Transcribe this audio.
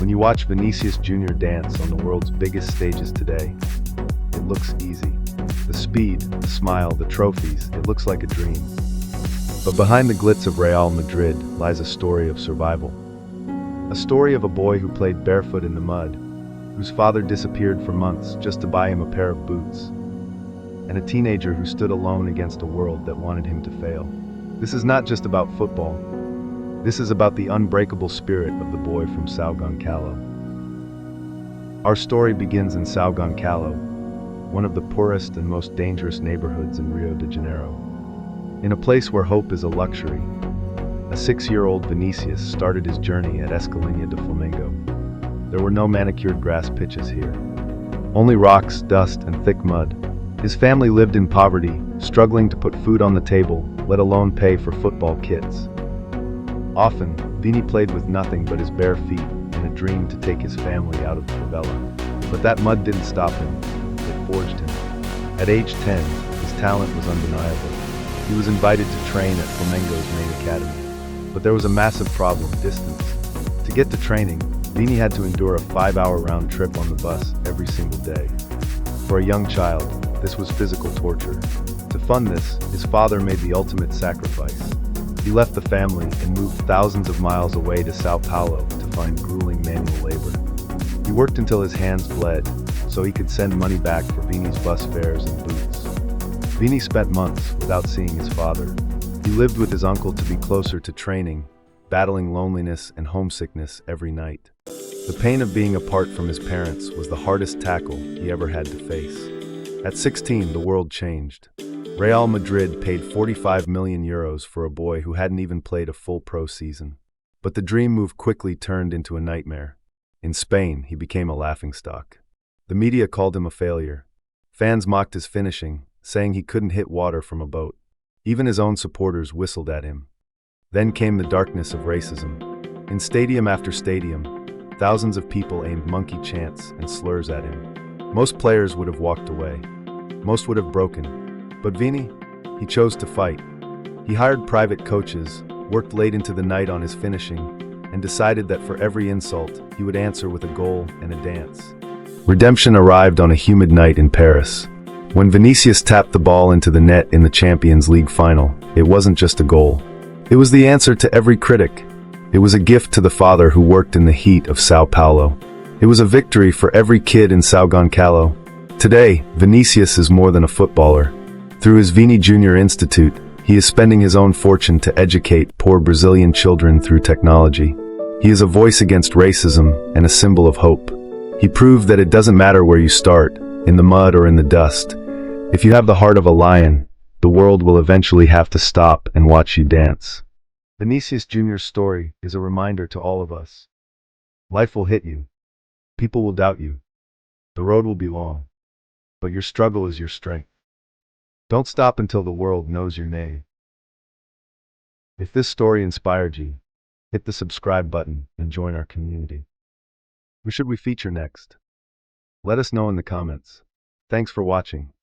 When you watch Vinícius Júnior dance on the world's biggest stages today, it looks easy. The speed, the smile, the trophies, it looks like a dream. But behind the glitz of Real Madrid lies a story of survival. A story of a boy who played barefoot in the mud, whose father disappeared for months just to buy him a pair of boots, and a teenager who stood alone against a world that wanted him to fail. This is not just about football. This is about the unbreakable spirit of the boy from São Gonçalo. Our story begins in São Gonçalo, one of the poorest and most dangerous neighborhoods in Rio de Janeiro. In a place where hope is a luxury, a 6-year-old Vinícius started his journey at Escolinha de Flamengo. There were no manicured grass pitches here. Only rocks, dust, and thick mud. His family lived in poverty, struggling to put food on the table, let alone pay for football kits. Often, Vini played with nothing but his bare feet and a dream to take his family out of the favela. But that mud didn't stop him, it forged him. At age 10, his talent was undeniable. He was invited to train at Flamengo's main academy. But there was a massive problem: distance. To get to training, Vini had to endure a 5-hour round trip on the bus every single day. For a young child, this was physical torture. To fund this, his father made the ultimate sacrifice. He left the family and moved thousands of miles away to São Paulo to find grueling manual labor. He worked until his hands bled, so he could send money back for Vini's bus fares and boots. Vini spent months without seeing his father. He lived with his uncle to be closer to training, battling loneliness and homesickness every night. The pain of being apart from his parents was the hardest tackle he ever had to face. At 16, the world changed. Real Madrid paid 45 million euros for a boy who hadn't even played a full pro season. But the dream move quickly turned into a nightmare. In Spain, he became a laughingstock. The media called him a failure. Fans mocked his finishing, saying he couldn't hit water from a boat. Even his own supporters whistled at him. Then came the darkness of racism. In stadium after stadium, thousands of people aimed monkey chants and slurs at him. Most players would have walked away. Most would have broken. But Vini, he chose to fight. He hired private coaches, worked late into the night on his finishing, and decided that for every insult, he would answer with a goal and a dance. Redemption arrived on a humid night in Paris. When Vinícius tapped the ball into the net in the Champions League final, it wasn't just a goal. It was the answer to every critic. It was a gift to the father who worked in the heat of São Paulo. It was a victory for every kid in São Gonçalo. Today, Vinícius is more than a footballer. Through his Vini Jr. Institute, he is spending his own fortune to educate poor Brazilian children through technology. He is a voice against racism and a symbol of hope. He proved that it doesn't matter where you start, in the mud or in the dust. If you have the heart of a lion, the world will eventually have to stop and watch you dance. Vinícius Jr.'s story is a reminder to all of us. Life will hit you. People will doubt you. The road will be long. But your struggle is your strength. Don't stop until the world knows your name. If this story inspired you, hit the subscribe button and join our community. Who should we feature next? Let us know in the comments. Thanks for watching.